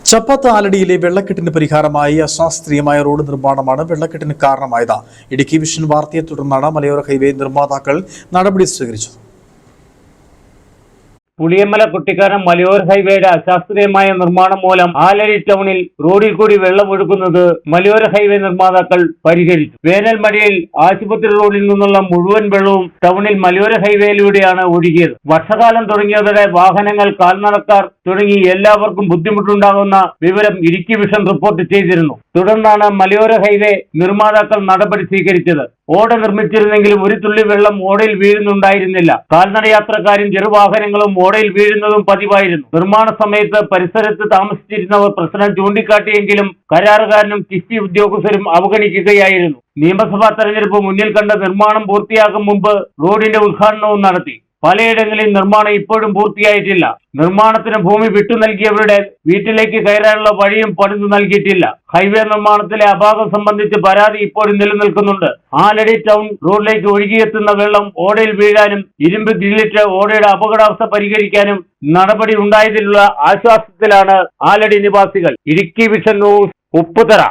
ചപ്പാത്ത് ആലടിയിലെ വെള്ളക്കെട്ടിന് പരിഹാരമായി അശാസ്ത്രീയമായ റോഡ് നിർമ്മാണമാണ് വെള്ളക്കെട്ടിന് കാരണമായത്. ഇടുക്കി വിഷൻ വാർത്തയെ തുടർന്നാണ് മലയോര ഹൈവേ നിർമ്മാതാക്കൾ നടപടി സ്വീകരിച്ചത്. പുളിയമല കുട്ടിക്കാനം മലയോര ഹൈവേയുടെ അശാസ്ത്രീയമായ നിർമ്മാണം മൂലം ആലടി ടൗണിൽ റോഡിൽ കൂടി വെള്ളം ഒഴുകുന്നത് മലയോര ഹൈവേ നിർമ്മാതാക്കൾ പരിഹരിച്ചു. വേനൽ മഴയിൽ ആശുപത്രി റോഡിൽ നിന്നുള്ള മുഴുവൻ വെള്ളവും ടൗണിൽ മലയോര ഹൈവേയിലൂടെയാണ് ഒഴുകിയത്. വർഷകാലം തുടങ്ങിയതോടെ വാഹനങ്ങൾ, കാൽനടക്കാർ തുടങ്ങി എല്ലാവർക്കും ബുദ്ധിമുട്ടുണ്ടാകുന്ന വിവരം ഇടുക്കി വിഷൻ റിപ്പോർട്ട് ചെയ്തിരുന്നു. തുടർന്നാണ് മലയോര ഹൈവേ നിർമ്മാതാക്കൾ നടപടി സ്വീകരിച്ചത്. ഓട നിർമ്മിച്ചിരുന്നെങ്കിലും ഒരു തുള്ളി വെള്ളം ഓടയിൽ വീഴുന്നുണ്ടായിരുന്നില്ല. കാൽനട യാത്രക്കാരും ചെറുവാഹനങ്ങളും ഓടയിൽ വീഴുന്നതും പതിവായിരുന്നു. നിർമ്മാണ സമയത്ത് പരിസരത്ത് താമസിച്ചിരുന്നവർ പ്രശ്നം ചൂണ്ടിക്കാട്ടിയെങ്കിലും കരാറുകാരനും കിഫ്ബി ഉദ്യോഗസ്ഥരും അവഗണിക്കുകയായിരുന്നു. നിയമസഭാ തെരഞ്ഞെടുപ്പ് മുന്നിൽ കണ്ട നിർമ്മാണം പൂർത്തിയാകും മുമ്പ് റോഡിന്റെ ഉദ്ഘാടനവും നടത്തി. പലയിടങ്ങളിൽ നിർമ്മാണം ഇപ്പോഴും പൂർത്തിയായിട്ടില്ല. നിർമ്മാണത്തിന് ഭൂമി വിട്ടു നൽകിയവരുടെ വീട്ടിലേക്ക് കയറാനുള്ള വഴിയും പണിതു നൽകിയിട്ടില്ല. ഹൈവേ നിർമ്മാണത്തിലെ അപാകം സംബന്ധിച്ച് പരാതി ഇപ്പോഴും നിലനിൽക്കുന്നുണ്ട്. ആലടി ടൗൺ റോഡിലേക്ക് ഒഴുകിയെത്തുന്ന വെള്ളം ഓടയിൽ വീഴാനും ഇരുമ്പ് ഗ്രില്ലിട്ട് ഓടയുടെ അപകടാവസ്ഥ പരിഹരിക്കാനും നടപടി ഉണ്ടായതിലുള്ള ആശ്വാസത്തിലാണ് ആലടി നിവാസികൾ. Idukki vision news, Upputhara.